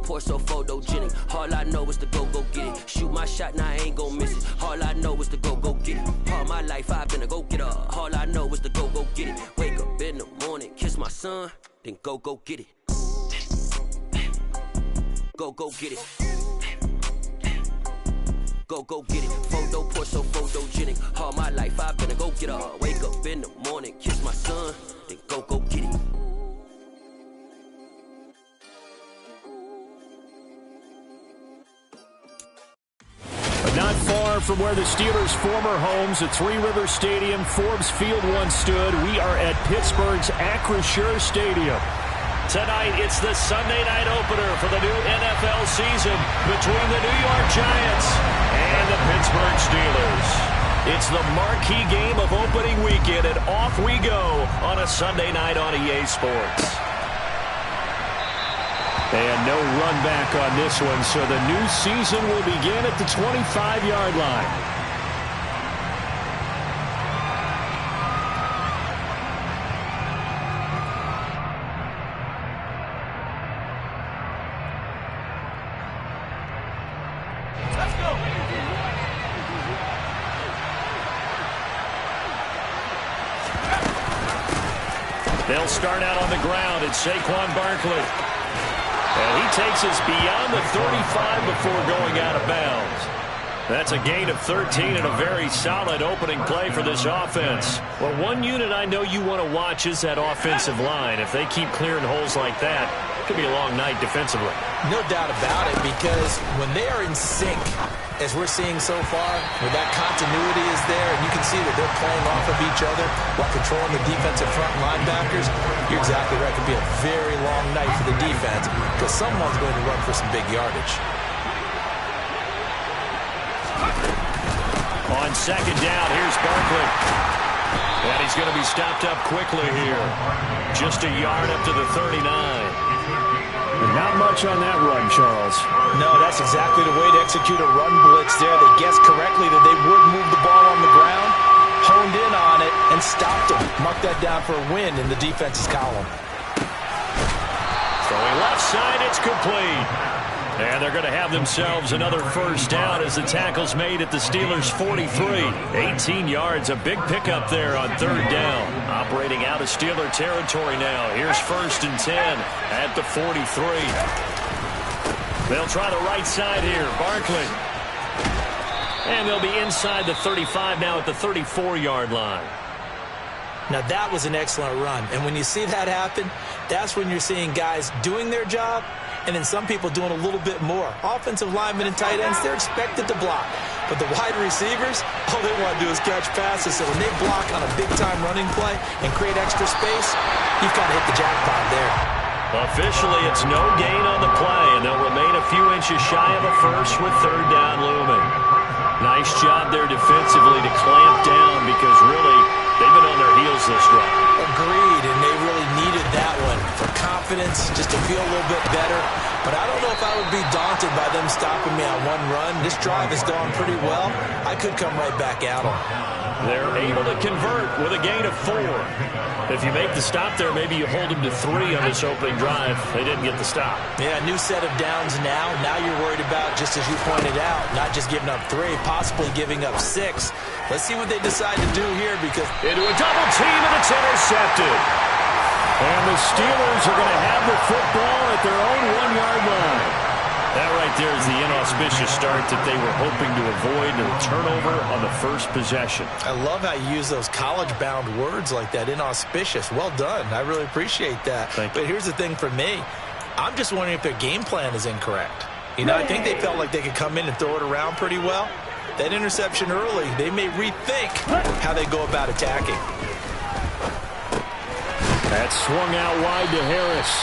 pour so photogenic. All I know is to go get it. Shoot my shot, now I ain't gon' miss it. All I know is to go get it. All my life I've been a go-getter. All I know is to go get it. Wake up in the morning, kiss my son, then go get it. Go get it. Go get it. Photo pour so photogenic. All my life I've been a go-getter. Wake up in the morning, kiss my son, then go get it. Not far from where the Steelers' former homes at Three River Stadium, Forbes Field once stood, we are at Pittsburgh's Acrisure Stadium. Tonight, it's the Sunday night opener for the new NFL season between the New York Giants and the Pittsburgh Steelers. It's the marquee game of opening weekend, and off we go on a Sunday night on EA Sports. And no run back on this one, so the new season will begin at the 25-yard line. Let's go! They'll start out on the ground. It's Saquon Barkley. And he takes us beyond the 35 before going out of bounds. That's a gain of 13 and a very solid opening play for this offense. Well, one unit I know you want to watch is that offensive line. If they keep clearing holes like that, it could be a long night defensively. No doubt about it, because when they are in sync, as we're seeing so far, where that continuity is there, and you can see that they're playing off of each other while controlling the defensive front linebackers, you're exactly right. It could be a very long night for the defense because someone's going to run for some big yardage. On second down, here's Barkley. And he's going to be stopped up quickly here. Just a yard up to the 39. Not much on that run, Charles. No, that's exactly the way to execute a run blitz there. They guessed correctly that they would move the ball on the ground, honed in on it, and stopped them. Mark that down for a win in the defense's column. Throwing left side, it's complete. And they're going to have themselves another first down as the tackle's made at the Steelers' 43. 18 yards, a big pickup there on third down. Operating out of Steeler territory now. Here's 1st and 10 at the 43. They'll try the right side here. Barkley. And they'll be inside the 35 now at the 34-yard line. Now, that was an excellent run. And when you see that happen, that's when you're seeing guys doing their job and then some people doing a little bit more. Offensive linemen and tight ends, they're expected to block. But the wide receivers, all they want to do is catch passes. So when they block on a big-time running play and create extra space, you've got to hit the jackpot there. Officially, it's no gain on the play, and they'll remain a few inches shy of a first with third down looming. Nice job there defensively to clamp down because really they've been on their heels this drive. Agreed, and they really needed that one for confidence, just to feel a little bit better. But I don't know if I would be daunted by them stopping me on one run. This drive has gone pretty well. I could come right back at them. They're able to convert with a gain of 4. If you make the stop there, maybe you hold them to 3 on this opening drive. They didn't get the stop. Yeah, new set of downs now. Now you're worried about, just as you pointed out, not just giving up 3, possibly giving up 6. Let's see what they decide to do here because... Into a double team, and it's intercepted. And the Steelers are going to have the football at their own 1-yard line. That right there is the inauspicious start that they were hoping to avoid, and a turnover on the first possession. I love how you use those college-bound words like that, inauspicious. Well done. I really appreciate that. But here's the thing for me. I'm just wondering if their game plan is incorrect. You know, I think they felt like they could come in and throw it around pretty well. That interception early, they may rethink how they go about attacking. That swung out wide to Harris.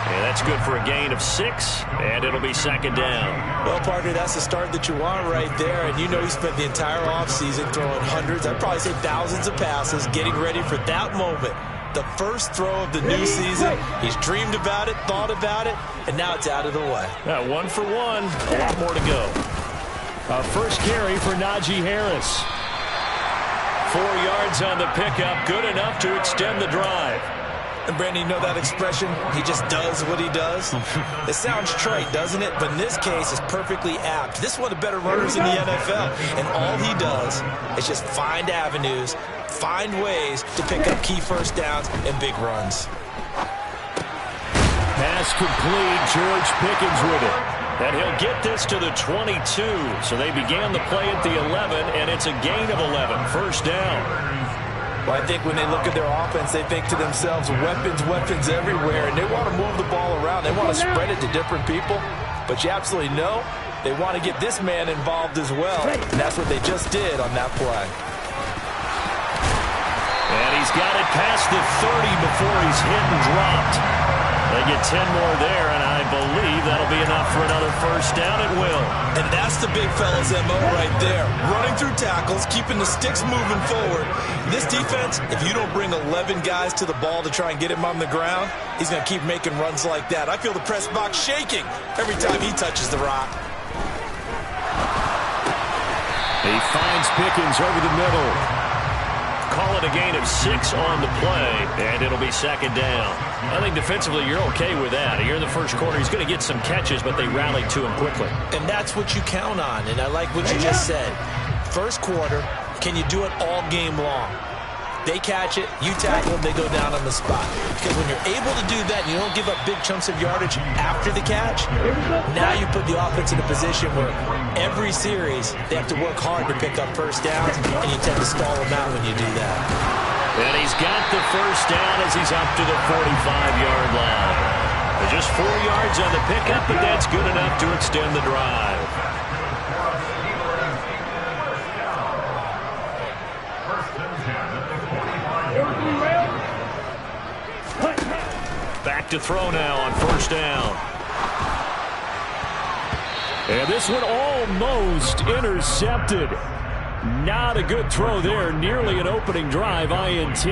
And that's good for a gain of 6, and it'll be second down. Well, partner, that's the start that you want right there. And you know he spent the entire offseason throwing hundreds, I'd probably say thousands of passes, getting ready for that moment. The first throw of the new season. He's dreamed about it, thought about it, and now it's out of the way. 1 for 1, a lot more to go. First carry for Najee Harris. 4 yards on the pickup, good enough to extend the drive. And Brandon, you know that expression, he just does what he does? It sounds trite, doesn't it? But in this case, it's perfectly apt. This is one of the better runners in the NFL. And all he does is just find avenues, find ways to pick up key first downs and big runs. Pass complete. George Pickens with it. And he'll get this to the 22. So they began the play at the 11, and it's a gain of 11. First down. Well, I think when they look at their offense, they think to themselves, weapons, weapons everywhere, and they want to move the ball around. They want to spread it to different people, but you absolutely know they want to get this man involved as well, and that's what they just did on that play. And he's got it past the 30 before he's hit and dropped. They get 10 more there, and I believe that'll be enough for another first down. It will. And that's the big fella's MO right there. Running through tackles, keeping the sticks moving forward. This defense, if you don't bring 11 guys to the ball to try and get him on the ground, he's going to keep making runs like that. I feel the press box shaking every time he touches the rock. He finds Pickens over the middle. Call it a gain of 6 on the play, and it'll be second down. I think defensively you're okay with that. Here in the first quarter, he's going to get some catches, but they rallied to him quickly. And that's what you count on, and I like what you just said. First quarter, can you do it all game long? They catch it, you tackle them, they go down on the spot. Because when you're able to do that, and you don't give up big chunks of yardage after the catch, now you put the offense in a position where every series they have to work hard to pick up first downs, and you tend to stall them out when you do that. And he's got the first down as he's up to the 45-yard line. Just 4 yards on the pickup, but that's good enough to extend the drive. Back to throw now on first down. And this one almost intercepted. Not a good throw there. Nearly an opening drive INT.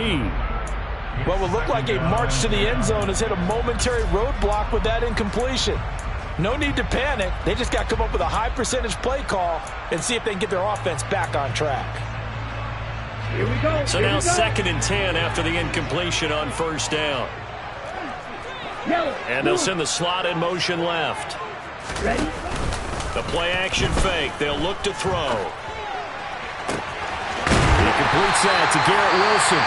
What would look like a march to the end zone has hit a momentary roadblock with that incompletion. No need to panic. They just got to come up with a high percentage play call and see if they can get their offense back on track. Here we go. So now 2nd and 10 after the incompletion on first down. And they'll send the slot in motion left. Ready? The play action fake. They'll look to throw. He completes that to Garrett Wilson.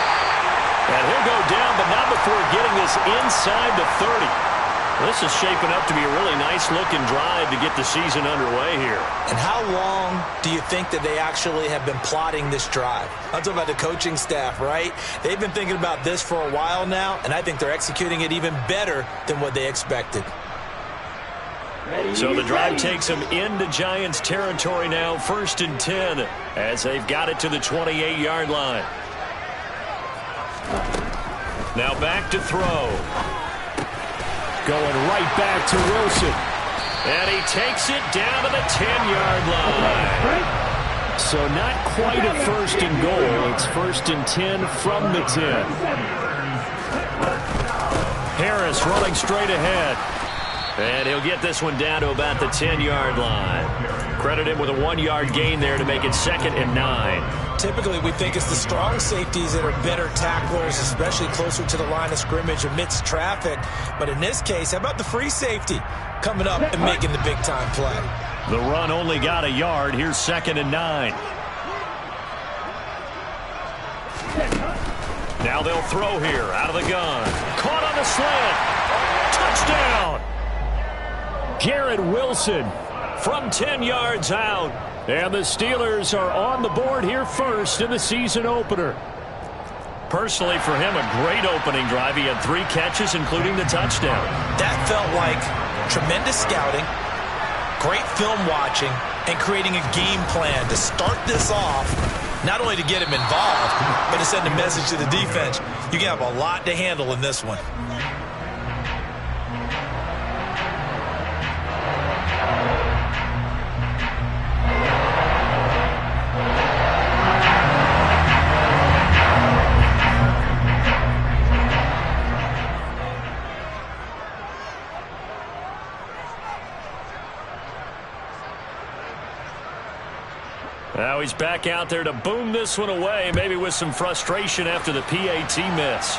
And he'll go down, but not before getting this inside the 30. This is shaping up to be a really nice-looking drive to get the season underway here. And how long do you think that they actually have been plotting this drive? I'm talking about the coaching staff, right? They've been thinking about this for a while now, and I think they're executing it even better than what they expected. So the drive takes them into Giants territory now, 1st and 10, as they've got it to the 28-yard line. Now back to throw. Going right back to Wilson. And he takes it down to the 10-yard line. So not quite a 1st and goal. It's 1st and 10 from the 10. Harris running straight ahead. And he'll get this one down to about the 10-yard line. Credit him with a 1-yard gain there to make it 2nd and 9. Typically, we think it's the strong safeties that are better tacklers, especially closer to the line of scrimmage amidst traffic. But in this case, how about the free safety coming up and making the big-time play? The run only got a yard. Here's 2nd and 9. Now they'll throw here out of the gun. Caught on the slant. Touchdown. Garrett Wilson from 10 yards out. And the Steelers are on the board here first in the season opener. Personally, for him, a great opening drive. He had 3 catches, including the touchdown. That felt like tremendous scouting, great film watching, and creating a game plan to start this off, not only to get him involved, but to send a message to the defense. You can have a lot to handle in this one. Now he's back out there to boom this one away, maybe with some frustration after the PAT miss.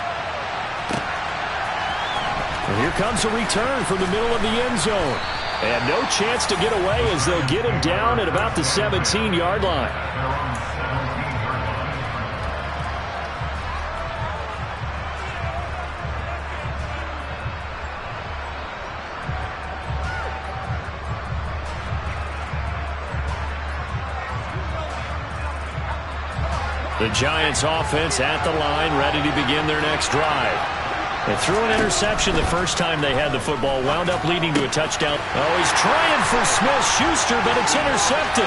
And here comes a return from the middle of the end zone. And no chance to get away as they'll get him down at about the 17-yard line. The Giants offense at the line, ready to begin their next drive. They threw an interception the first time they had the football, wound up leading to a touchdown. Oh, he's trying for Smith-Schuster, but it's intercepted.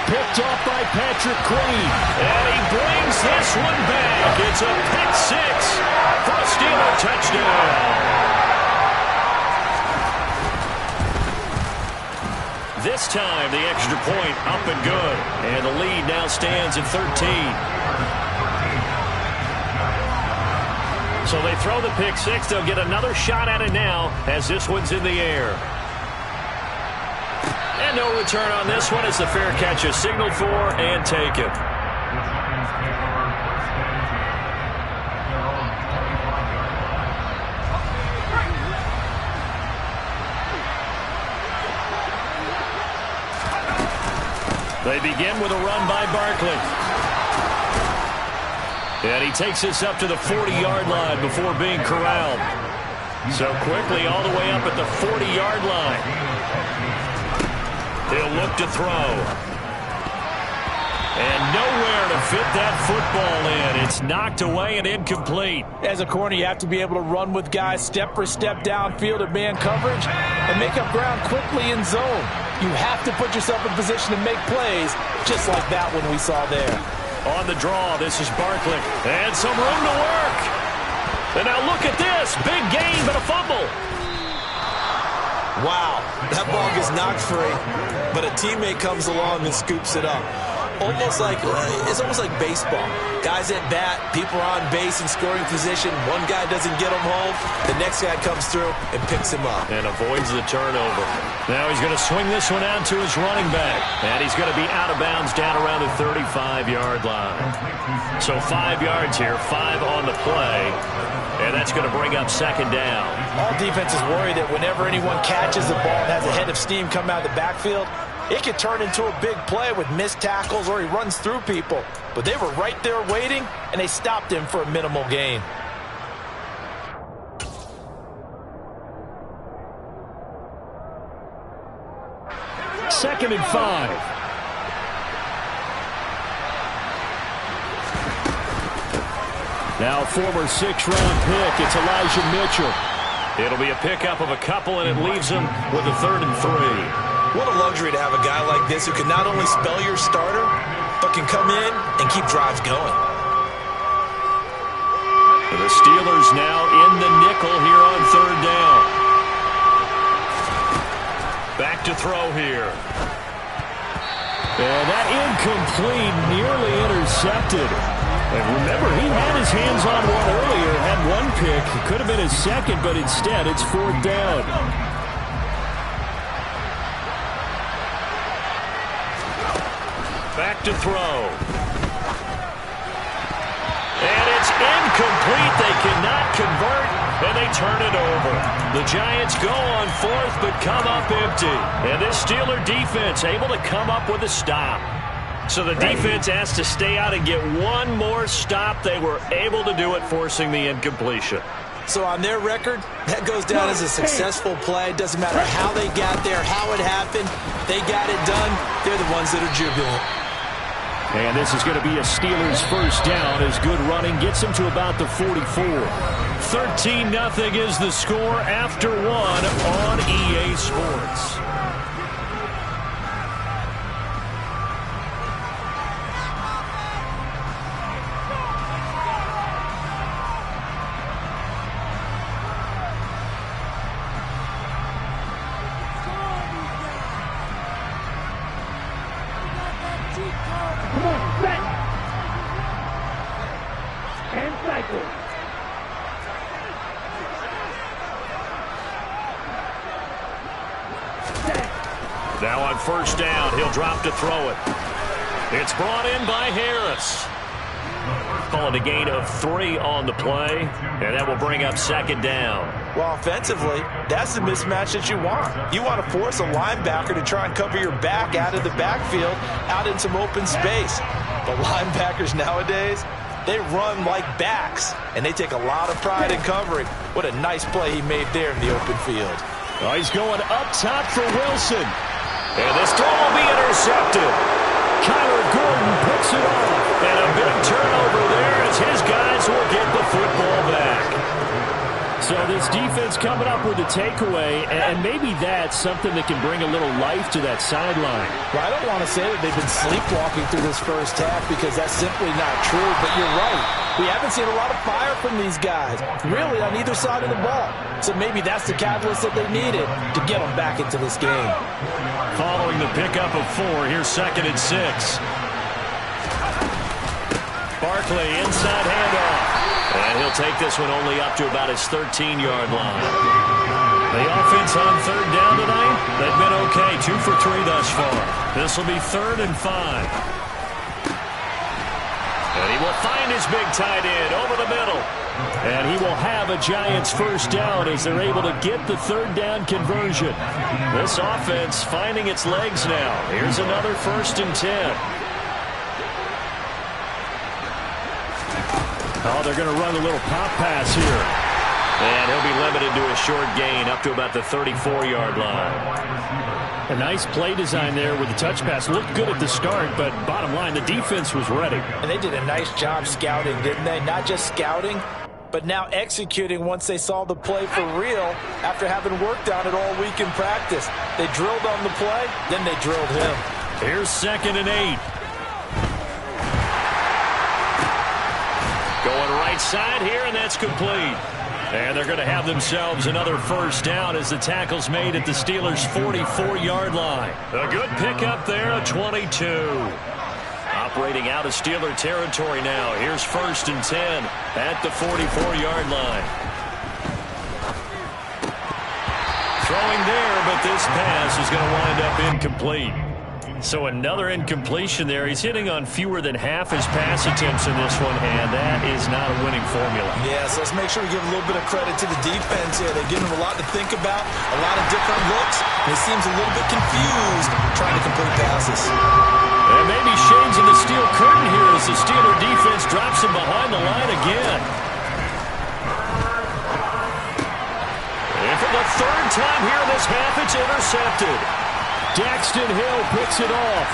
Picked off by Patrick Queen. And he brings this one back. It's a pick six for a Steeler touchdown. This time, the extra point up and good. And the lead now stands at 13. So they throw the pick six. They'll get another shot at it now as this one's in the air. And no return on this one as the fair catch is signaled for and taken. They begin with a run by Barkley. And he takes this up to the 40-yard line before being corralled. So quickly all the way up at the 40-yard line. He'll look to throw. And nowhere to fit that football in. It's knocked away and incomplete. As a corner, you have to be able to run with guys step for step downfield at man coverage and make up ground quickly in zone. You have to put yourself in position to make plays, just like that one we saw there. On the draw, this is Barkley. And some room to work. And now look at this. Big gain, but a fumble. Wow, that ball gets knocked free, but a teammate comes along and scoops it up. It's almost like baseball. Guys at bat, people are on base in scoring position. One guy doesn't get him home. The next guy comes through and picks him up. And avoids the turnover. Now he's going to swing this one out to his running back. And he's going to be out of bounds down around the 35-yard line. So 5 yards here, 5 on the play. And that's going to bring up second down. All defenses worry that whenever anyone catches the ball and has a head of steam come out of the backfield, it could turn into a big play with missed tackles or he runs through people. But they were right there waiting, and they stopped him for a minimal gain. Second and 5. Now former 6th-round pick, it's Elijah Mitchell. It'll be a pickup of a couple, and it leaves him with a 3rd and 3. What a luxury to have a guy like this who can not only spell your starter, but can come in and keep drives going. The Steelers now in the nickel here on 3rd down. Back to throw here. And that incomplete, nearly intercepted. And remember, he had his hands on one earlier, had one pick. It could have been his second, but instead it's 4th down. Back to throw. And it's incomplete. They cannot convert, and they turn it over. The Giants go on 4th, but come up empty. And this Steeler defense able to come up with a stop. So the defense has to stay out and get one more stop. They were able to do it, forcing the incompletion. So on their record, that goes down as a successful play. It doesn't matter how they got there, how it happened. They got it done. They're the ones that are jubilant. And this is going to be a Steelers first down as good running gets them to about the 44. 13-0 is the score after 1 on EA Sports. Now on first down, he'll drop to throw it. It's brought in by Harris. call it a gain of 3 on the play, and that will bring up second down. Well, offensively, that's the mismatch that you want. You want to force a linebacker to try and cover your back out of the backfield, out in some open space. But linebackers nowadays, they run like backs, and they take a lot of pride in covering. What a nice play he made there in the open field. Oh, he's going up top for Wilson. And this throw will be intercepted. Kyler Gordon picks it off. And a big turnover there as his guys will get the football back. So this defense coming up with a takeaway, and maybe that's something that can bring a little life to that sideline. Well, I don't want to say that they've been sleepwalking through this first half because that's simply not true, but you're right. We haven't seen a lot of fire from these guys, really, on either side of the ball. So maybe that's the catalyst that they needed to get them back into this game. Following the pickup of 4, here's 2nd and 6. Barkley, inside handoff. And he'll take this one only up to about his 13-yard line. The offense on 3rd down tonight, they've been okay. 2 for 3 thus far. This will be 3rd and 5. And he will find his big tight end over the middle. And he will have a Giants first down as they're able to get the 3rd down conversion. This offense finding its legs now. Here's another 1st and 10. Oh, they're going to run a little pop pass here. And he'll be limited to a short gain up to about the 34-yard line. A nice play design there with the touch pass. Looked good at the start, but bottom line, the defense was ready. And they did a nice job scouting, didn't they? Not just scouting, but now executing once they saw the play for real after having worked on it all week in practice. They drilled on the play, then they drilled him. Here's 2nd and 8. Going right side here, and that's complete. And they're going to have themselves another first down as the tackle's made at the Steelers' 44-yard line. A good pickup there, a 22. Operating out of Steeler territory now. Here's 1st and 10 at the 44-yard line. Throwing there, but this pass is going to wind up incomplete. So another incompletion there. He's hitting on fewer than half his pass attempts in this one, and that is not a winning formula. Yeah, so let's make sure we give a little bit of credit to the defense here. They're giving him a lot to think about, a lot of different looks, and he seems a little bit confused trying to complete passes. And maybe shades of the steel curtain here as the Steeler defense drops him behind the line again. And for the 3rd time here in this half, it's intercepted. Daxton Hill picks it off.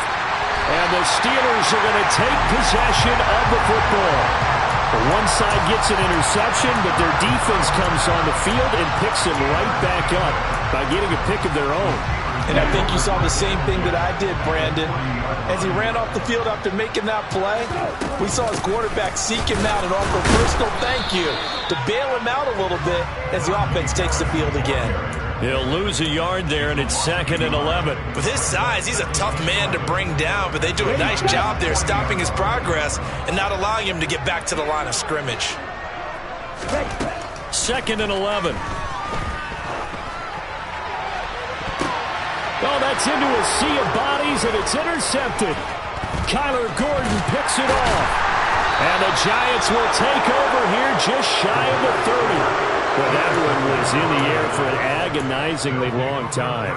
And the Steelers are going to take possession of the football. One side gets an interception, but their defense comes on the field and picks him right back up by getting a pick of their own. And I think you saw the same thing that I did, Brandon. As he ran off the field after making that play, we saw his quarterback seek him out and offer a personal thank you to bail him out a little bit as the offense takes the field again. He'll lose a yard there, and it's 2nd and 11. With his size, he's a tough man to bring down, but they do a nice job there stopping his progress and not allowing him to get back to the line of scrimmage. 2nd and 11. Oh, that's into a sea of bodies, and it's intercepted. Kyler Gordon picks it off. And the Giants will take over here just shy of the 30. Well, that one was in the air for an agonizingly long time.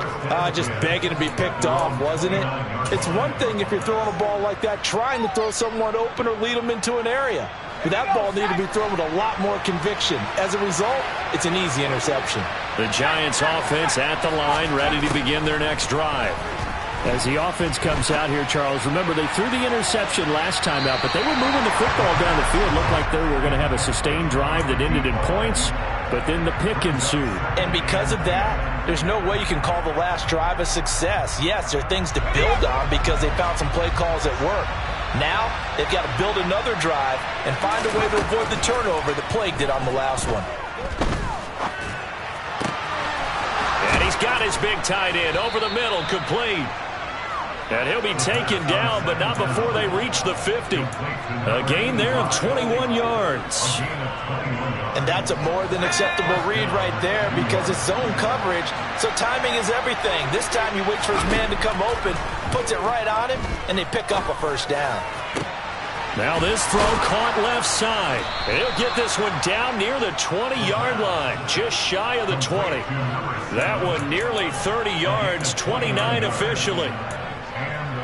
Just begging to be picked off, wasn't it? It's one thing if you're throwing a ball like that, trying to throw someone open or lead them into an area. But that ball needed to be thrown with a lot more conviction. As a result, it's an easy interception. The Giants offense at the line, ready to begin their next drive. As the offense comes out here, Charles, remember they threw the interception last time out, but they were moving the football down the field. Looked like they were going to have a sustained drive that ended in points, but then the pick ensued. And because of that, there's no way you can call the last drive a success. Yes, there are things to build on because they found some play calls that work. Now, they've got to build another drive and find a way to avoid the turnover that plagued it on the last one. And he's got his big tight end over the middle, complete. And he'll be taken down, but not before they reach the 50. A gain there of 21 yards. And that's a more than acceptable read right there because it's zone coverage, so timing is everything. This time he waits for his man to come open, puts it right on him, and they pick up a first down. Now this throw caught left side. He'll get this one down near the 20-yard line, just shy of the 20. That one nearly 30 yards, 29 officially.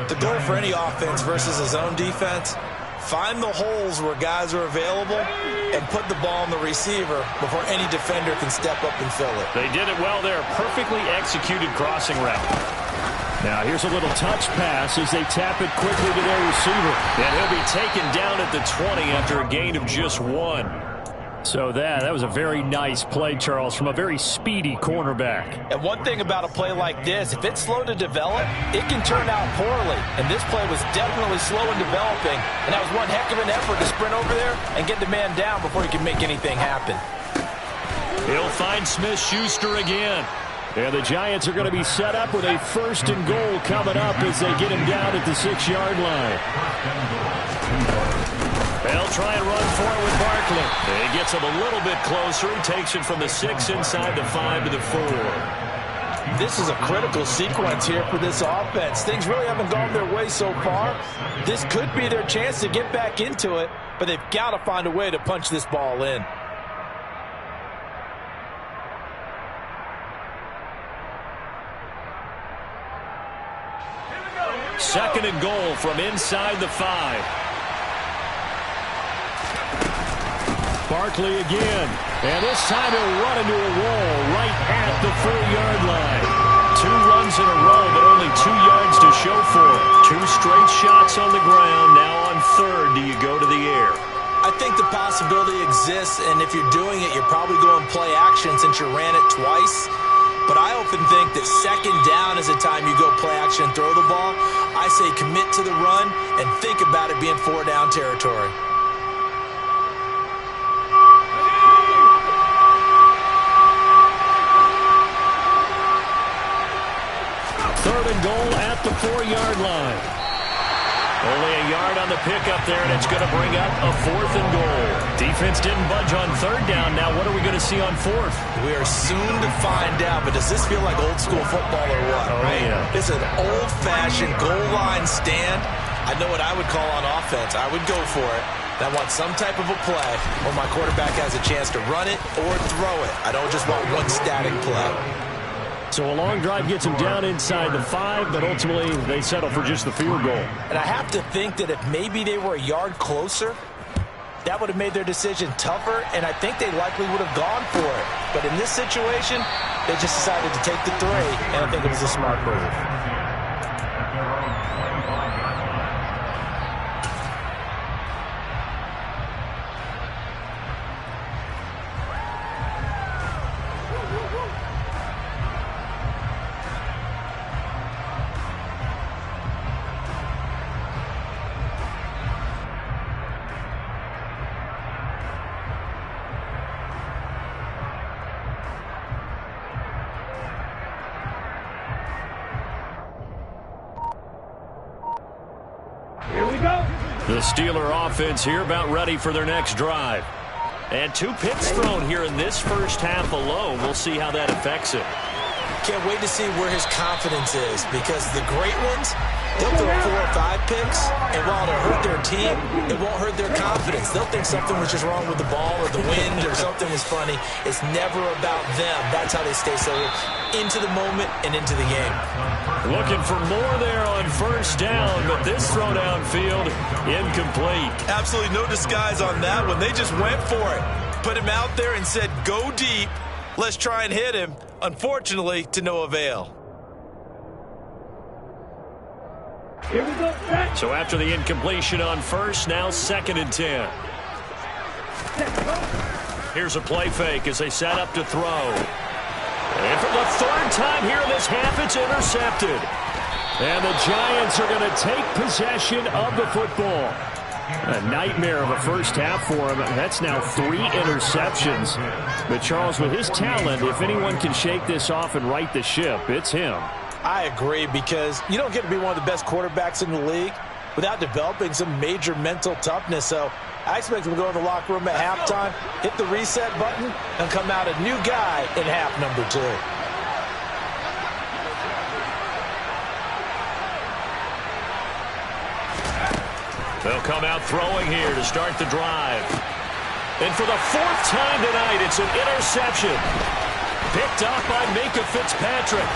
The goal for any offense versus a zone defense, find the holes where guys are available and put the ball on the receiver before any defender can step up and fill it. They did it well there. Perfectly executed crossing route. Now here's a little touch pass as they tap it quickly to their receiver. And he'll be taken down at the 20 after a gain of just 1. So that was a very nice play, Charles, from a very speedy cornerback. And one thing about a play like this, if it's slow to develop, it can turn out poorly. And this play was definitely slow in developing. And that was one heck of an effort to sprint over there and get the man down before he can make anything happen. He'll find Smith-Schuster again. And the Giants are going to be set up with a 1st and goal coming up as they get him down at the 6-yard line. They'll try and run for it with Barkley. He gets him a little bit closer. He takes it from the 6 inside the 5 to the 4. This is a critical sequence here for this offense. Things really haven't gone their way so far. This could be their chance to get back into it, but they've got to find a way to punch this ball in. Second and goal from inside the 5. Barkley again. And this time he'll run into a wall right at the 4-yard line. 2 runs in a row, but only 2 yards to show for it. 2 straight shots on the ground. Now on 3rd, do you go to the air? I think the possibility exists, and if you're doing it, you're probably going play action since you ran it twice. But I often think that 2nd down is the time you go play action and throw the ball. I say commit to the run and think about it being 4-down territory. Third and goal at the 4-yard line. Only a yard on the pickup there, and it's going to bring up a 4th and goal. Defense didn't budge on 3rd down. Now what are we going to see on 4th? We are soon to find out, but does this feel like old school football or what? Oh, right? Yeah. It's an old-fashioned goal line stand. I know what I would call on offense. I would go for it. And I want some type of a play where my quarterback has a chance to run it or throw it. I don't just want one static play. So a long drive gets them down inside the 5, but ultimately they settle for just the field goal. And I have to think that if maybe they were a yard closer, that would have made their decision tougher, and I think they likely would have gone for it. But in this situation, they just decided to take the 3, and I think it was a smart move. The Steeler offense here about ready for their next drive. And 2 picks thrown here in this first half alone. We'll see how that affects it. Can't wait to see where his confidence is, because the great ones, they'll throw 4 or 5 picks, and while it'll hurt their team, it won't hurt their confidence. They'll think something was just wrong with the ball or the wind or something was funny. It's never about them. That's how they stay so into the moment and into the game. Looking for more there on 1st down, but this throw downfield, incomplete. Absolutely no disguise on that one. They just went for it. Put him out there and said, go deep. Let's try and hit him. Unfortunately, to no avail. So after the incompletion on 1st, now 2nd and 10. Here's a play fake as they set up to throw. And for the 3rd time here in this half, it's intercepted. And the Giants are going to take possession of the football. A nightmare of a first half for him. That's now 3 interceptions. But Charles, with his talent, if anyone can shake this off and right the ship, it's him. I agree, because you don't get to be one of the best quarterbacks in the league without developing some major mental toughness. So I expect him to go in the locker room at halftime, hit the reset button, and come out a new guy in half number 2. They'll come out throwing here to start the drive. And for the fourth time tonight, it's an interception. Picked up by Minka Fitzpatrick.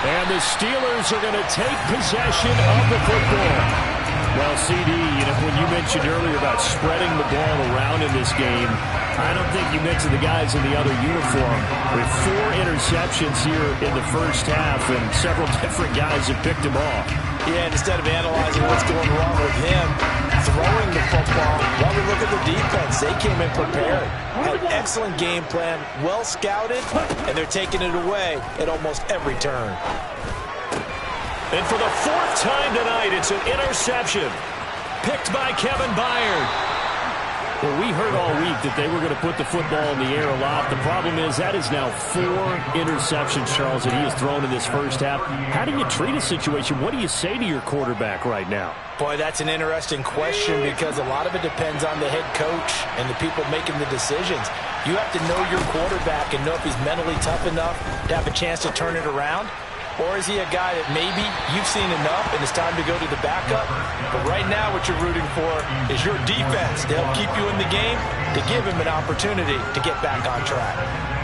And the Steelers are going to take possession of the football. Well, CD, when you mentioned earlier about spreading the ball around in this game, I don't think you mentioned the guys in the other uniform. With 4 interceptions here in the first half, and several different guys have picked him off. Yeah, and instead of analyzing what's going wrong with him throwing the football, while we look at the defense, they came in prepared. Had an excellent game plan, well scouted, and they're taking it away at almost every turn. And for the fourth time tonight, it's an interception. Picked by Kevin Byard. Well, we heard all week that they were going to put the football in the air a lot. The problem is that is now 4 interceptions, Charles, that he has thrown in this first half. How do you treat a situation? What do you say to your quarterback right now? Boy, that's an interesting question because a lot of it depends on the head coach and the people making the decisions. You have to know your quarterback and know if he's mentally tough enough to have a chance to turn it around. Or is he a guy that maybe you've seen enough and it's time to go to the backup? But right now what you're rooting for is your defense to help keep you in the game, to give him an opportunity to get back on track.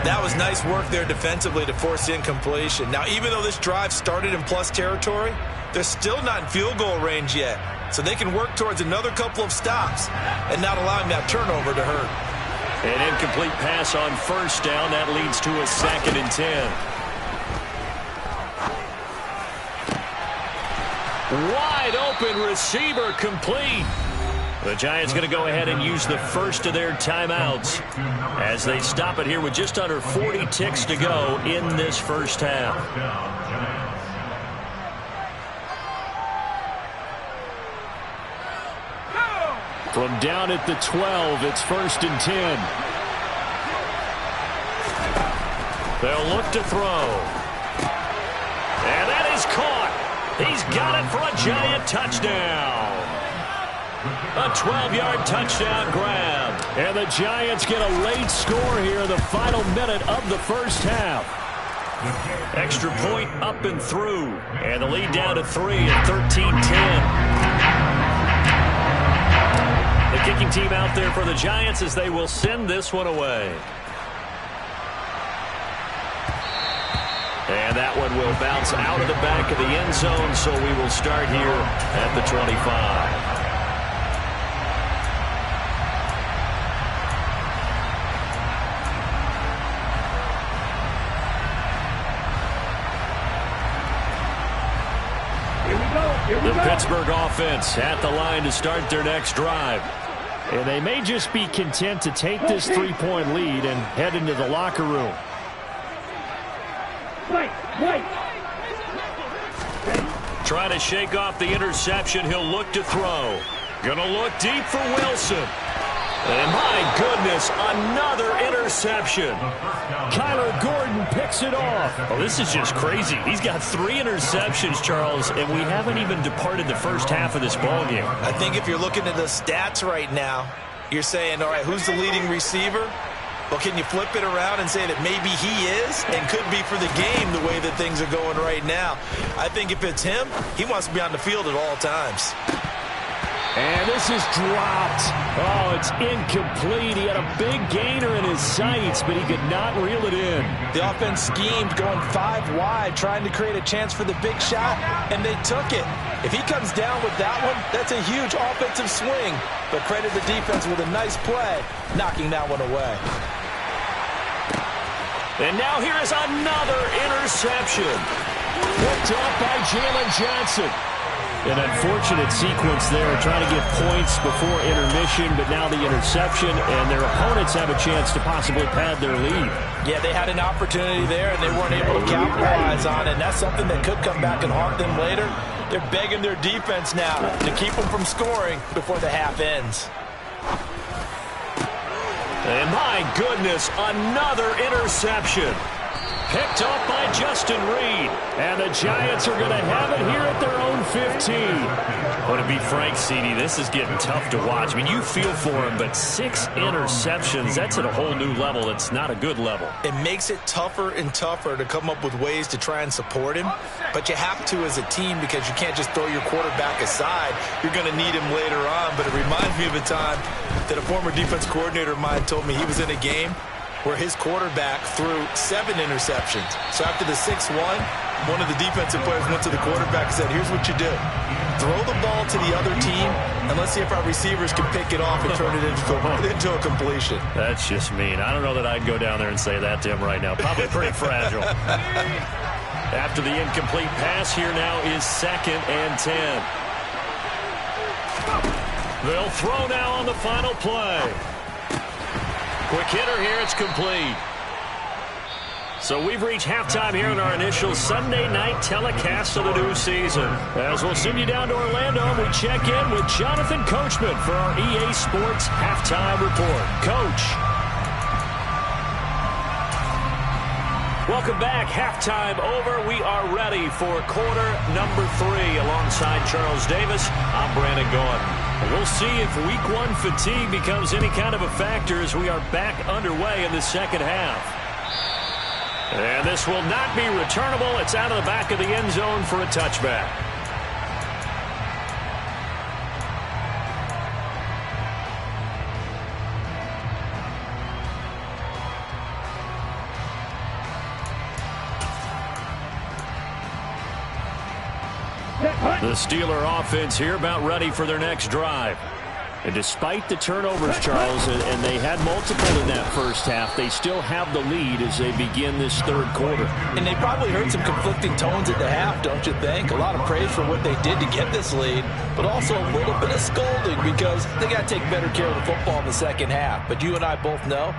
That was nice work there defensively to force incompletion. Now, even though this drive started in plus territory, they're still not in field goal range yet. So they can work towards another couple of stops and not allowing that turnover to hurt. An incomplete pass on first down. That leads to a 2nd and 10. Wide open receiver complete. The Giants going to go ahead and use the first of their timeouts as they stop it here with just under 40 ticks to go in this first half. From down at the 12, it's 1st and 10. They'll look to throw. And that is caught. He's got it for a Giant touchdown. A 12-yard touchdown grab. And the Giants get a late score here in the final minute of the first half. Extra point up and through. And the lead down to 3 at 13-10. The kicking team out there for the Giants as they will send this one away. And that one will bounce out of the back of the end zone, so we will start here at the 25. The Pittsburgh offense at the line to start their next drive. And they may just be content to take this 3-point lead and head into the locker room. Try to shake off the interception. He'll look to throw. Gonna look deep for Wilson. And my goodness, another interception. Kyler Gordon picks it off. Oh, this is just crazy. He's got 3 interceptions, Charles, and we haven't even departed the first half of this ballgame. I think if you're looking at the stats right now, you're saying, all right, who's the leading receiver? Well, can you flip it around and say that maybe he is and could be for the game the way that things are going right now? I think if it's him, he wants to be on the field at all times. And this is dropped. Oh, it's incomplete. He had a big gainer in his sights, but he could not reel it in. The offense schemed going 5 wide, trying to create a chance for the big shot, and they took it. If he comes down with that one, that's a huge offensive swing. But credit the defense with a nice play, knocking that one away. And now here is another interception. Picked up by Jalen Johnson. An unfortunate sequence there, trying to get points before intermission, but now the interception, and their opponents have a chance to possibly pad their lead. Yeah, they had an opportunity there, and they weren't able to capitalize on it, and that's something that could come back and haunt them later. They're begging their defense now to keep them from scoring before the half ends. And my goodness, another interception. picked off by Justin Reed. And the Giants are going to have it here at their own 15. Well, to be frank, CD, this is getting tough to watch. I mean, you feel for him, but 6 interceptions, that's at a whole new level. It's not a good level. It makes it tougher and tougher to come up with ways to try and support him. But you have to as a team because you can't just throw your quarterback aside. You're going to need him later on. But it reminds me of a time that a former defense coordinator of mine told me he was in a game where his quarterback threw 7 interceptions. So after the 6th one of the defensive players went to the quarterback and said, here's what you do. Throw the ball to the other team, and let's see if our receivers can pick it off and turn it into a completion. That's just mean. I don't know that I'd go down there and say that to him right now. Probably pretty fragile. After the incomplete pass, here now is 2nd and 10. They'll throw now on the final play. Quick hitter here, it's complete. So we've reached halftime here in our initial Sunday night telecast of the new season. As we'll send you down to Orlando, we check in with Jonathan Coachman for our EA Sports Halftime Report. Coach. Welcome back. Halftime over. We are ready for quarter number 3. Alongside Charles Davis, I'm Brandon Gaudin. We'll see if week 1 fatigue becomes any kind of a factor as we are back underway in the second half. And this will not be returnable. It's out of the back of the end zone for a touchback. The Steeler offense here about ready for their next drive. And despite the turnovers, Charles, and they had multiple in that first half, they still have the lead as they begin this third quarter. And they probably heard some conflicting tones at the half, don't you think? A lot of praise for what they did to get this lead, but also a little bit of scolding because they got to take better care of the football in the second half. But you and I both know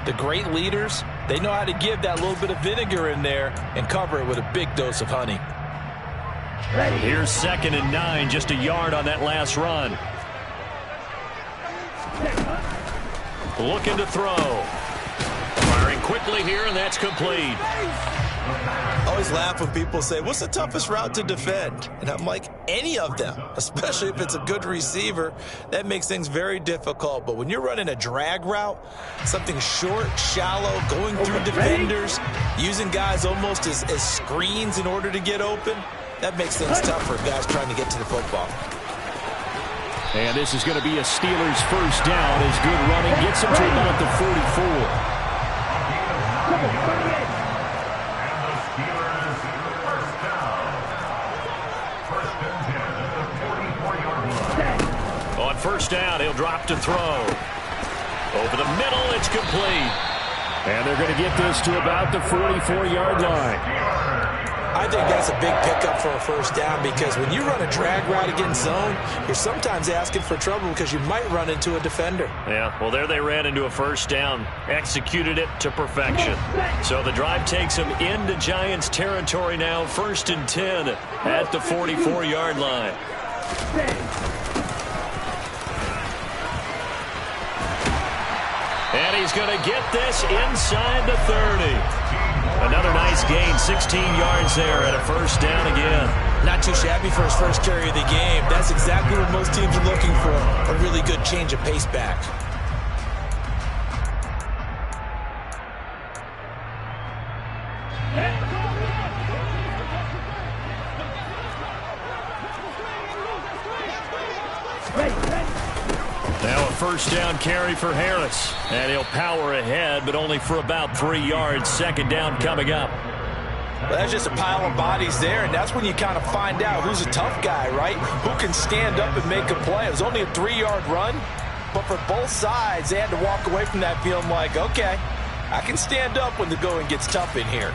the great leaders, they know how to give that little bit of vinegar in there and cover it with a big dose of honey. Here's 2nd and 9, just a yard on that last run. Looking to throw. Firing quickly here, and that's complete. I always laugh when people say, what's the toughest route to defend? And I'm like, any of them, especially if it's a good receiver. That makes things very difficult. But when you're running a drag route, something short, shallow, going through defenders, using guys almost as screens in order to get open, that makes things tough for guys trying to get to the football. And this is going to be a Steelers first down as good running gets them to about the 44. On first down, he'll drop to throw. Over the middle, it's complete. And they're going to get this to about the 44-yard line. I think that's a big pickup for a first down because when you run a drag route against zone, you're sometimes asking for trouble because you might run into a defender. Yeah, well, there they ran into a first down, executed it to perfection. So the drive takes them into Giants territory now, 1st and 10 at the 44-yard line. And he's going to get this inside the 30. Another nice gain, 16 yards there at a first down again. Not too shabby for his first carry of the game. That's exactly what most teams are looking for, a really good change of pace back. Now a first down carry for Harris. And he'll power ahead, but only for about 3 yards. 2nd down coming up. Well, that's just a pile of bodies there, and that's when you kind of find out who's a tough guy, right? Who can stand up and make a play. It was only a 3-yard run, but for both sides, they had to walk away from that feeling like, okay, I can stand up when the going gets tough in here.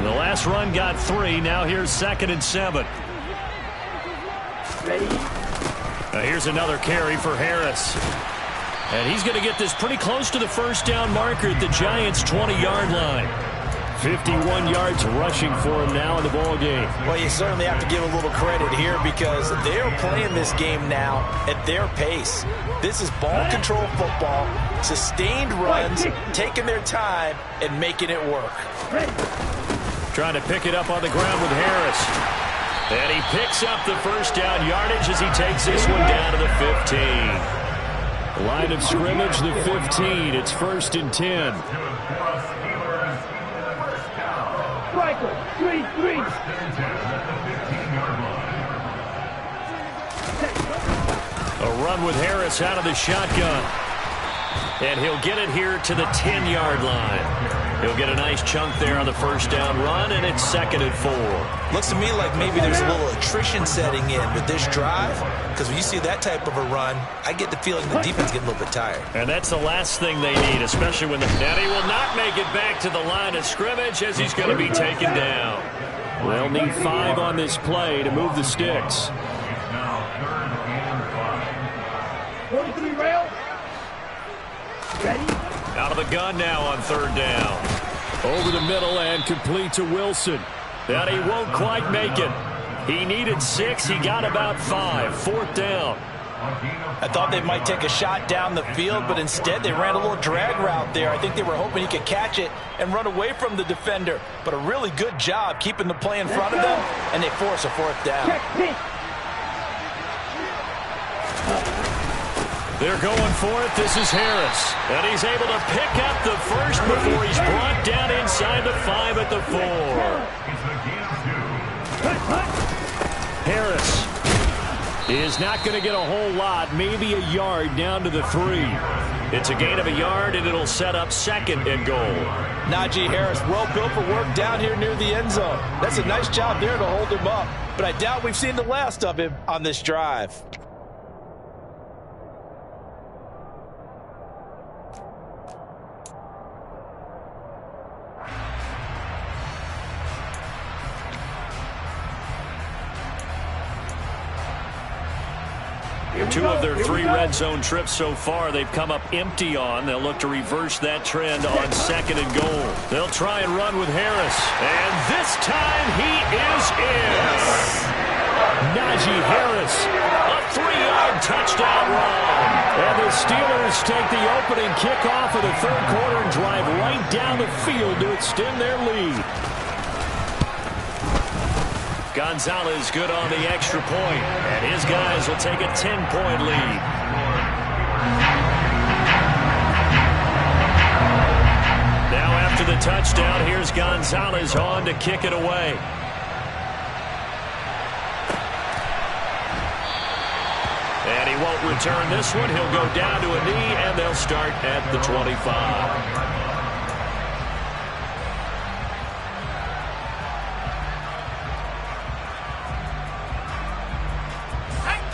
The last run got 3. Now here's 2nd and 7. Now here's another carry for Harris. And he's going to get this pretty close to the first down marker at the Giants' 20-yard line. 51 yards rushing for him now in the ball game. Well, you certainly have to give a little credit here because they're playing this game now at their pace. This is ball control football, sustained runs, taking their time, and making it work. Trying to pick it up on the ground with Harris. And he picks up the first down yardage as he takes this one down to the 15. Line of scrimmage, the 15. It's 1st and 10. A run with Harris out of the shotgun. And he'll get it here to the 10-yard line. He'll get a nice chunk there on the first down run, and it's 2nd and 4. Looks to me like maybe there's a little attrition setting in with this drive, because when you see that type of a run, I get the feeling the defense getting a little bit tired. And that's the last thing they need, especially when and he will not make it back to the line of scrimmage as he's going to be taken down. They'll need 5 on this play to move the sticks. Out of the gun now on 3rd down. Over the middle and complete to Wilson. That he won't quite make it. He needed 6. He got about 5. 4th down. I thought they might take a shot down the field, but instead they ran a little drag route there. I think they were hoping he could catch it and run away from the defender. But a really good job keeping the play in front of them, and they force a 4th down. They're going for it. This is Harris. And he's able to pick up the first before he's brought down inside the 5 at the 4. Harris is not going to get a whole lot, maybe a yard down to the 3. It's a gain of a yard, and it'll set up 2nd and goal. Najee Harris, well built for work down here near the end zone. That's a nice job there to hold him up. But I doubt we've seen the last of him on this drive. Two of their 3 red zone trips so far they've come up empty on. They'll look to reverse that trend on 2nd and goal. They'll try and run with Harris. And this time he is in. Najee Harris, a 3-yard touchdown run. And the Steelers take the opening kickoff of the 3rd quarter and drive right down the field to extend their lead. Gonzalez good on the extra point, and his guys will take a 10-point lead. Now after the touchdown, here's Gonzalez on to kick it away. And he won't return this one. He'll go down to a knee, and they'll start at the 25.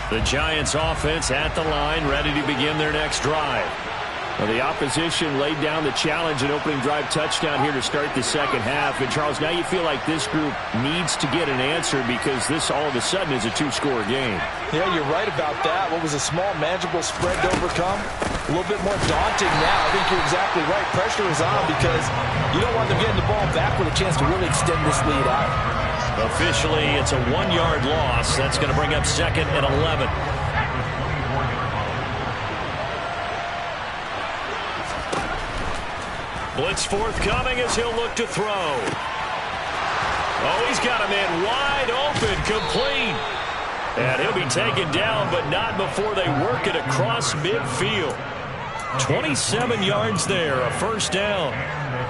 The Giants offense at the line, ready to begin their next drive. Well, the opposition laid down the challenge and opening drive touchdown here to start the 2nd half. And, Charles, now you feel like this group needs to get an answer because this all of a sudden is a 2-score game. Yeah, you're right about that. What was a small, manageable spread to overcome? A little bit more daunting now. I think you're exactly right. Pressure is on because you don't want them getting the ball back with a chance to really extend this lead out. Officially, it's a 1-yard loss. That's going to bring up 2nd and 11. Blitz forthcoming as he'll look to throw. Oh, he's got a man wide open, complete. And he'll be taken down, but not before they work it across midfield. 27 yards there, a 1st down.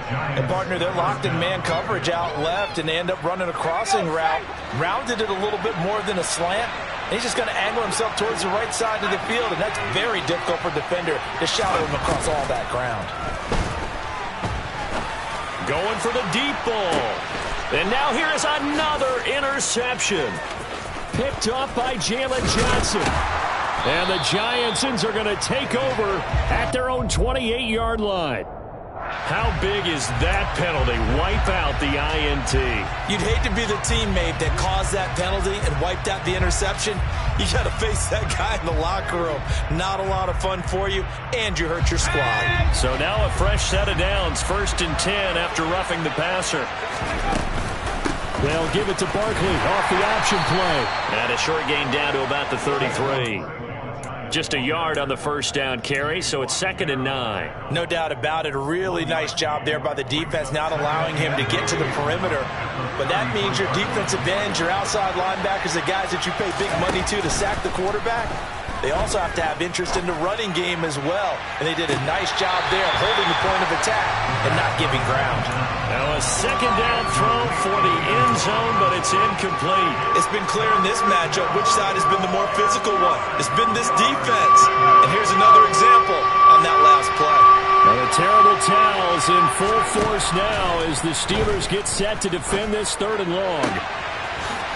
And, partner, they're locked in man coverage out left, and they end up running a crossing route. Rounded it a little bit more than a slant. And he's just going to angle himself towards the right side of the field, and that's very difficult for a defender to shadow him across all that ground. Going for the deep ball. And now here is another interception. Picked off by Jalen Johnson. And the Giantsons are going to take over at their own 28-yard line. How big is that penalty? Wipe out the INT. You'd hate to be the teammate that caused that penalty and wiped out the interception. You got to face that guy in the locker room. Not a lot of fun for you, and you hurt your squad. So now a fresh set of downs. 1st and 10 after roughing the passer. They'll give it to Barkley off the option play. And a short gain down to about the 33. Just a yard on the first down carry, so it's 2nd and 9. No doubt about it. A really nice job there by the defense, not allowing him to get to the perimeter. But that means your defensive ends, your outside linebackers, the guys that you pay big money to sack the quarterback, they also have to have interest in the running game as well. And they did a nice job there of holding the point of attack and not giving ground. Now a 2nd down throw for the end zone, but it's incomplete. It's been clear in this matchup which side has been the more physical one. It's been this defense. And here's another example on that last play. Now the terrible towels in full force now as the Steelers get set to defend this 3rd and long.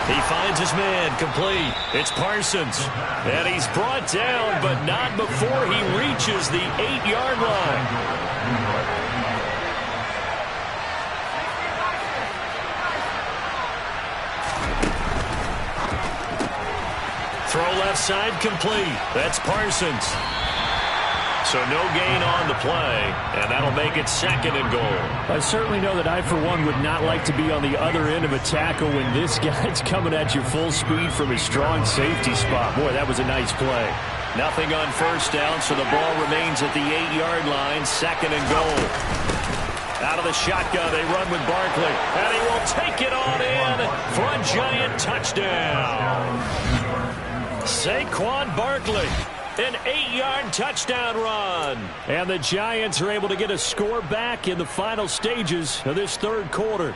He finds his man, complete. It's Parsons. And he's brought down, but not before he reaches the 8-yard line. Throw left side, complete. That's Parsons. So no gain on the play, and that'll make it 2nd and goal. I certainly know that I, for one, would not like to be on the other end of a tackle when this guy's coming at you full speed from his strong safety spot. Boy, that was a nice play. Nothing on 1st down, so the ball remains at the 8-yard line, 2nd and goal. Out of the shotgun, they run with Barkley, and he will take it on in for a giant touchdown. Saquon Barkley. An 8-yard touchdown run. And the Giants are able to get a score back in the final stages of this 3rd quarter.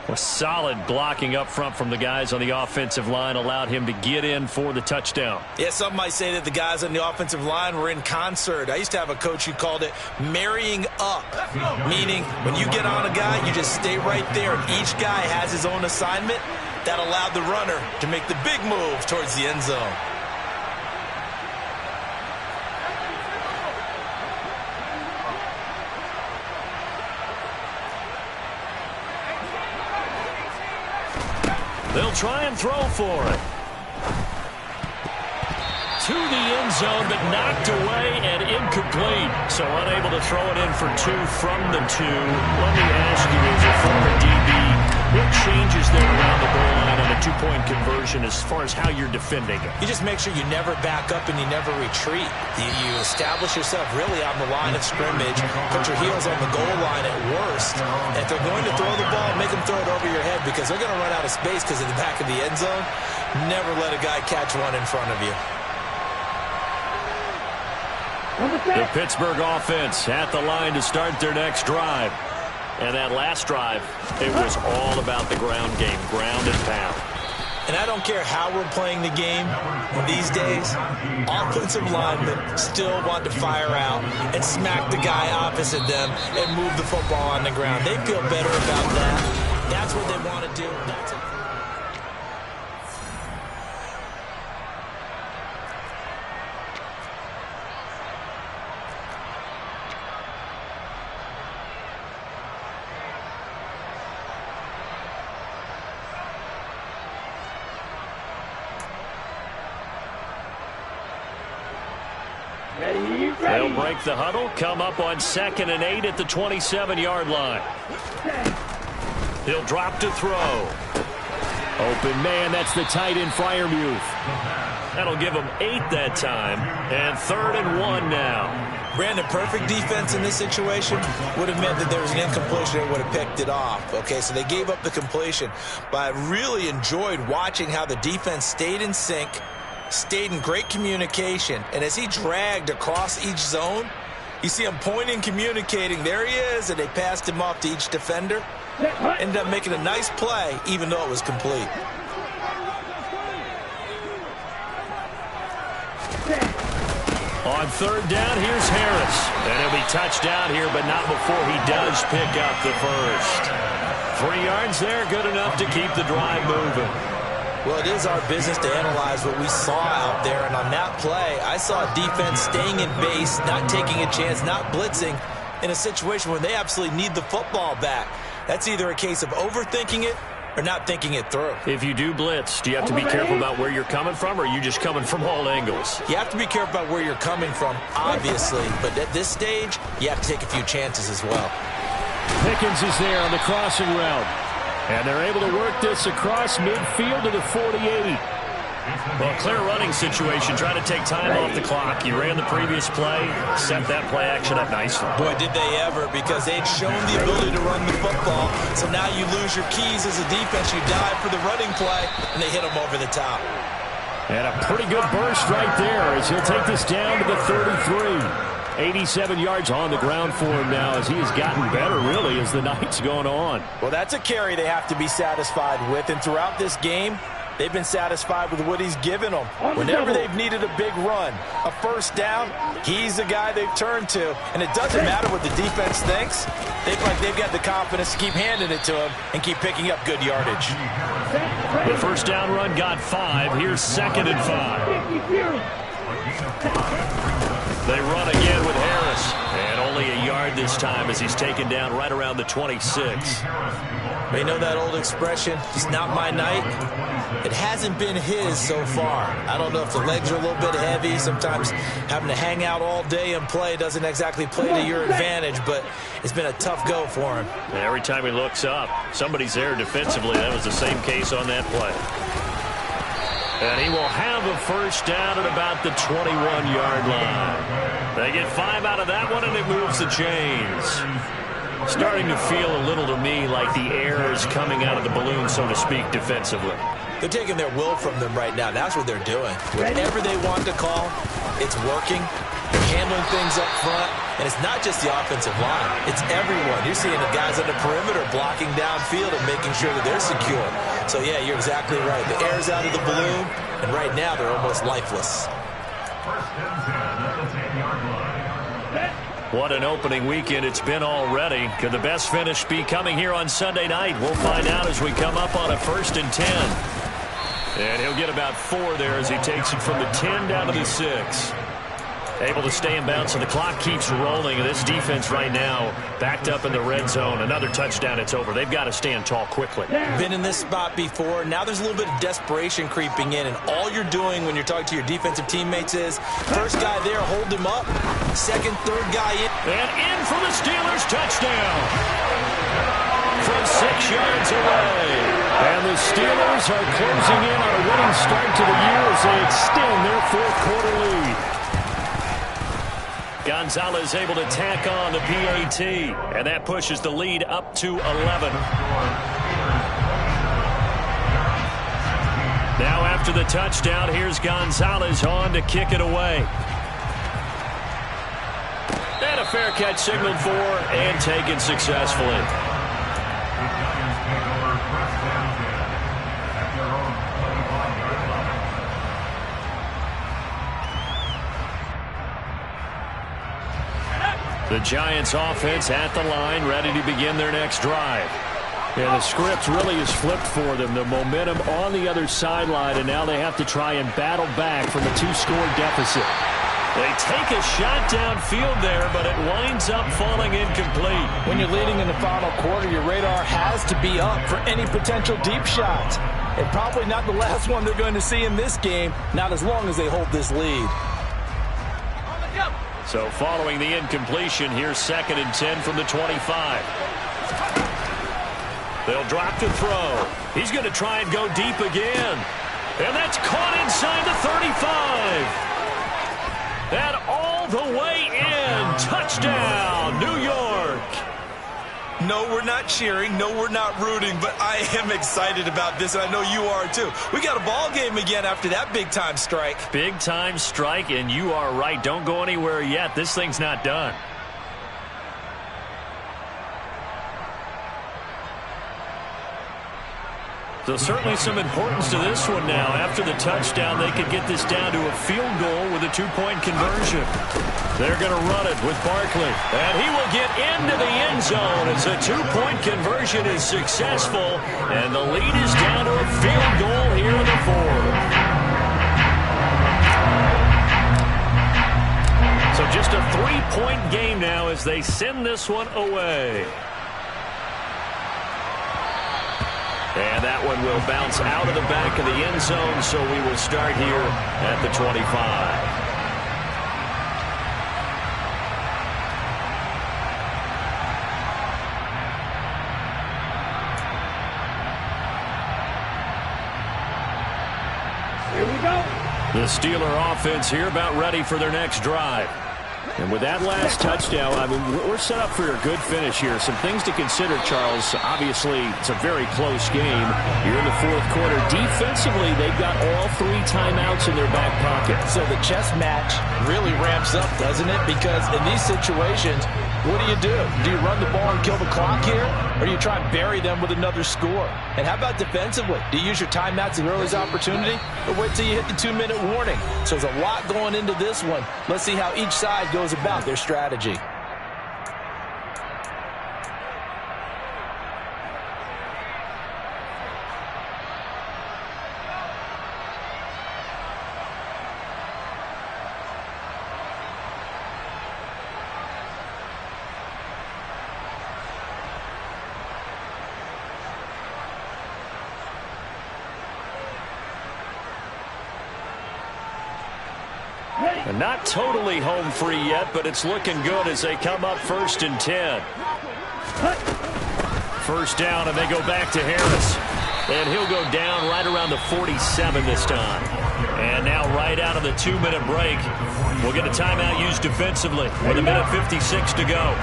A solid blocking up front from the guys on the offensive line allowed him to get in for the touchdown. Yeah, some might say that the guys on the offensive line were in concert. I used to have a coach who called it marrying up, meaning when you get on a guy, you just stay right there. Each guy has his own assignment. That allowed the runner to make the big move towards the end zone. They'll try and throw for it. To the end zone, but knocked away and incomplete. So unable to throw it in for 2 from the 2. Let me ask you, as a former DB, what changes there around the goal line on a 2-point conversion as far as how you're defending it? You just make sure you never back up and you never retreat. You establish yourself really on the line of scrimmage, put your heels on the goal line at worst. And if they're going to throw the ball, make them throw it over your head because they're going to run out of space because of the back of the end zone. Never let a guy catch one in front of you. The Pittsburgh offense at the line to start their next drive. And that last drive, it was all about the ground game, ground and pound. And I don't care how we're playing the game these days, offensive linemen still want to fire out and smack the guy opposite them and move the football on the ground. They feel better about that. That's what they want to do. That's it. They'll break the huddle, come up on 2nd and 8 at the 27-yard line. He'll drop to throw. Open man, that's the tight end Freiermuth. That'll give him 8 that time, and 3rd and 1 now. Brandon, perfect defense in this situation would have meant that there was an incompletion and would have picked it off. Okay, so they gave up the completion, but I really enjoyed watching how the defense stayed in sync, stayed in great communication, and as he dragged across each zone, you see him pointing, communicating, there he is, and they passed him off to each defender. Ended up making a nice play, even though it was complete. On 3rd down, here's Harris. And he'll be touched down here, but not before he does pick up the first. 3 yards there, good enough to keep the drive moving. Well, it is our business to analyze what we saw out there, and on that play, I saw defense staying in base, not taking a chance, not blitzing, in a situation where they absolutely need the football back. That's either a case of overthinking it or not thinking it through. If you do blitz, do you have to be careful about where you're coming from, or are you just coming from all angles? You have to be careful about where you're coming from, obviously, but at this stage, you have to take a few chances as well. Pickens is there on the crossing route. And they're able to work this across midfield to the 48. Well, clear running situation. Try to take time off the clock. You ran the previous play, set that play action up nicely. Boy, did they ever, because they'd shown the ability to run the football. So now you lose your keys as a defense. You dive for the running play, and they hit them over the top. And a pretty good burst right there as he'll take this down to the 33. 87 yards on the ground for him now as he has gotten better, really, as the night's going on. Well, that's a carry they have to be satisfied with, and throughout this game, they've been satisfied with what he's given them. Whenever they've needed a big run, a first down, he's the guy they've turned to. And it doesn't matter what the defense thinks. They've got the confidence to keep handing it to him and keep picking up good yardage. The first down run got 5. Here's 2nd and 5. They run again with Harris. And only a yard this time as he's taken down right around the 26. You know that old expression, it's not my night? It hasn't been his so far. I don't know if the legs are a little bit heavy. Sometimes having to hang out all day and play doesn't exactly play to your advantage, but it's been a tough go for him. And every time he looks up, somebody's there defensively. That was the same case on that play. And he will have a first down at about the 21-yard line. They get 5 out of that one, and it moves the chains. Starting to feel a little to me like the air is coming out of the balloon, so to speak, defensively. They're taking their will from them right now. That's what they're doing. Whatever they want to call, it's working. They're handling things up front. And it's not just the offensive line. It's everyone. You're seeing the guys on the perimeter blocking downfield and making sure that they're secure. So, yeah, you're exactly right. The air's out of the balloon, and right now they're almost lifeless. What an opening weekend it's been already. Could the best finish be coming here on Sunday night? We'll find out as we come up on a 1st and 10. And he'll get about 4 there as he takes it from the 10 down to the 6. Able to stay in bounds, so the clock keeps rolling. And this defense right now backed up in the red zone. Another touchdown, it's over. They've got to stand tall quickly. Been in this spot before. Now there's a little bit of desperation creeping in. And all you're doing when you're talking to your defensive teammates is, first guy there, hold him up. Second, third guy in. And in for the Steelers, touchdown. From 6 yards away. And the Steelers are closing in on a winning start to the year as they extend their 4th quarter lead. Gonzalez able to tack on the PAT, and that pushes the lead up to 11. Now after the touchdown, here's Gonzalez on to kick it away. And a fair catch signaled for and taken successfully. The Giants offense at the line, ready to begin their next drive. And the script really is flipped for them. The momentum on the other sideline, and now they have to try and battle back from a 2-score deficit. They take a shot downfield there, but it winds up falling incomplete. When you're leading in the final quarter, your radar has to be up for any potential deep shots. And probably not the last one they're going to see in this game, not as long as they hold this lead. So following the incompletion, here's 2nd and 10 from the 25. They'll drop to throw. He's going to try and go deep again. And that's caught inside the 35. And all the way in. Touchdown, New York. No, we're not cheering. No, we're not rooting. But I am excited about this, and I know you are too. We got a ball game again after that big-time strike. Big-time strike, and you are right. Don't go anywhere yet. This thing's not done. So certainly some importance to this one now. After the touchdown, they could get this down to a field goal with a 2-point conversion. They're going to run it with Barkley. And he will get into the end zone as a 2-point conversion is successful. And the lead is down to a field goal here in the 4th. So just a 3-point 2-point game now as they send this one away. And that one will bounce out of the back of the end zone, so we will start here at the 25. The Steeler offense here about ready for their next drive. And with that last touchdown, I mean, we're set up for a good finish here. Some things to consider, Charles. Obviously, it's a very close game. You're in the fourth quarter. Defensively, they've got all 3 timeouts in their back pocket. So the chess match really ramps up, doesn't it? Because in these situations, what do? Do you run the ball and kill the clock here? Or do you try and bury them with another score? And how about defensively? Do you use your timeouts at the earliest opportunity? Or wait till you hit the 2-minute warning? So there's a lot going into this one. Let's see how each side goes about their strategy. And not totally home free yet, but it's looking good as they come up 1st and 10. First down, and they go back to Harris. And he'll go down right around the 47 this time. And now right out of the 2-minute break, we'll get a timeout used defensively with 1:56 to go.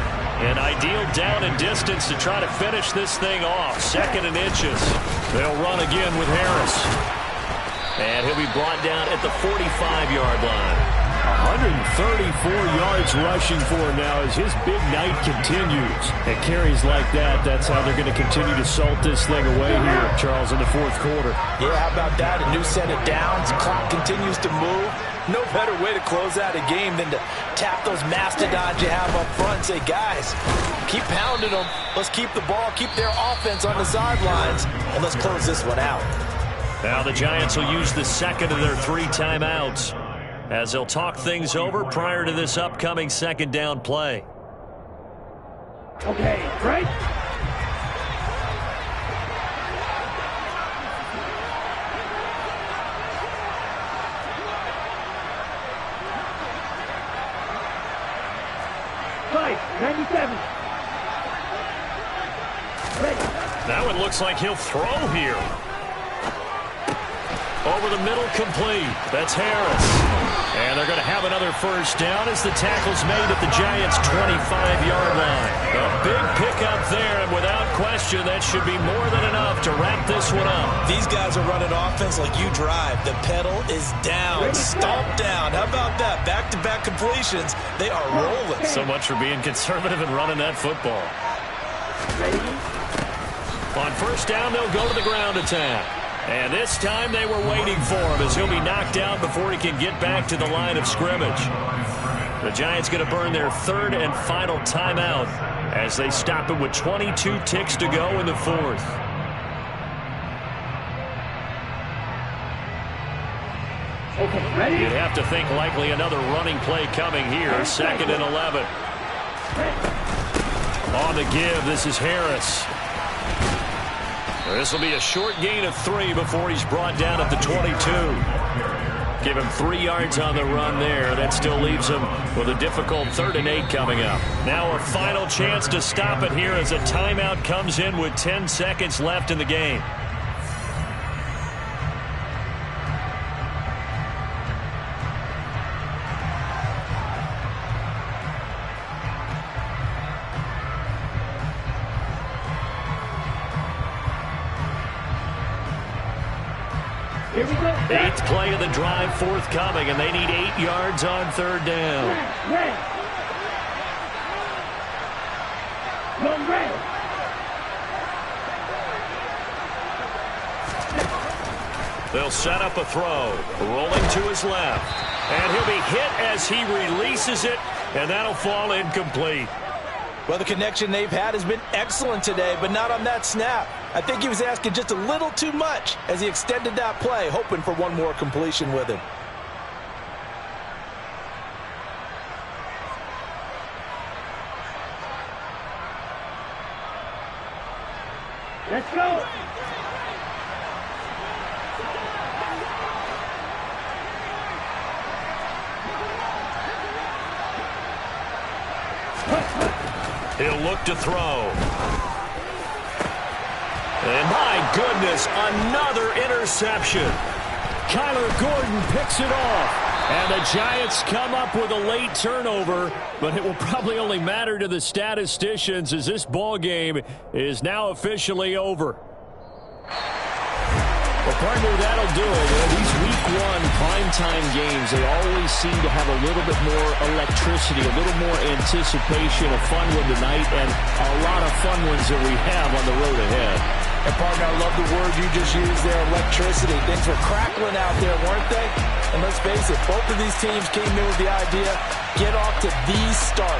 An ideal down and distance to try to finish this thing off. 2nd and inches. They'll run again with Harris. And he'll be brought down at the 45-yard line. 134 yards rushing for him now as his big night continues. At carries like that, that's how they're going to continue to salt this thing away here, Charles, in the fourth quarter. Yeah, how about that? A new set of downs. Clock continues to move. No better way to close out a game than to tap those mastodons you have up front and say, guys, keep pounding them. Let's keep the ball, keep their offense on the sidelines, and let's close this one out. Now the Giants will use the 2nd of their 3 timeouts as they'll talk things over prior to this upcoming 2nd down play. Okay, right? Five, 97. That one looks like he'll throw here. Over the middle, complete. That's Harris. And they're going to have another first down as the tackle's made at the Giants' 25-yard line. A big pickup there, and without question, that should be more than enough to wrap this one up. These guys are running offense like you drive. The pedal is down, stomp down. How about that? Back-to-back completions. They are rolling. So much for being conservative and running that football. On first down, they'll go to the ground attack. And this time they were waiting for him as he'll be knocked out before he can get back to the line of scrimmage. The Giants going to burn their 3rd and final timeout as they stop it with 22 ticks to go in the 4th. Okay, ready? You'd have to think likely another running play coming here. 2nd and 11. On the give, this is Harris. This will be a short gain of 3 before he's brought down at the 22. Give him 3 yards on the run there. That still leaves him with a difficult 3rd and 8 coming up. Now a final chance to stop it here as a timeout comes in with 10 seconds left in the game. Here we go. 8th play of the drive forthcoming, and they need 8 yards on 3rd down. Red. Run red. They'll set up a throw. Rolling to his left. And he'll be hit as he releases it, and that'll fall incomplete. Well, the connection they've had has been excellent today, but not on that snap. I think he was asking just a little too much as he extended that play, hoping for one more completion with him. Let's go. He'll look to throw. And my goodness, another interception. Kyler Gordon picks it off. And the Giants come up with a late turnover, but it will probably only matter to the statisticians as this ball game is now officially over. Well, partner, that'll do it. These Week 1 primetime games, they always seem to have a little bit more electricity, a little more anticipation, a fun one tonight, and a lot of fun ones that we have on the road ahead. And, partner, I love the word you just used there, electricity. Things were crackling out there, weren't they? And let's face it, both of these teams came in with the idea, get off to these starts.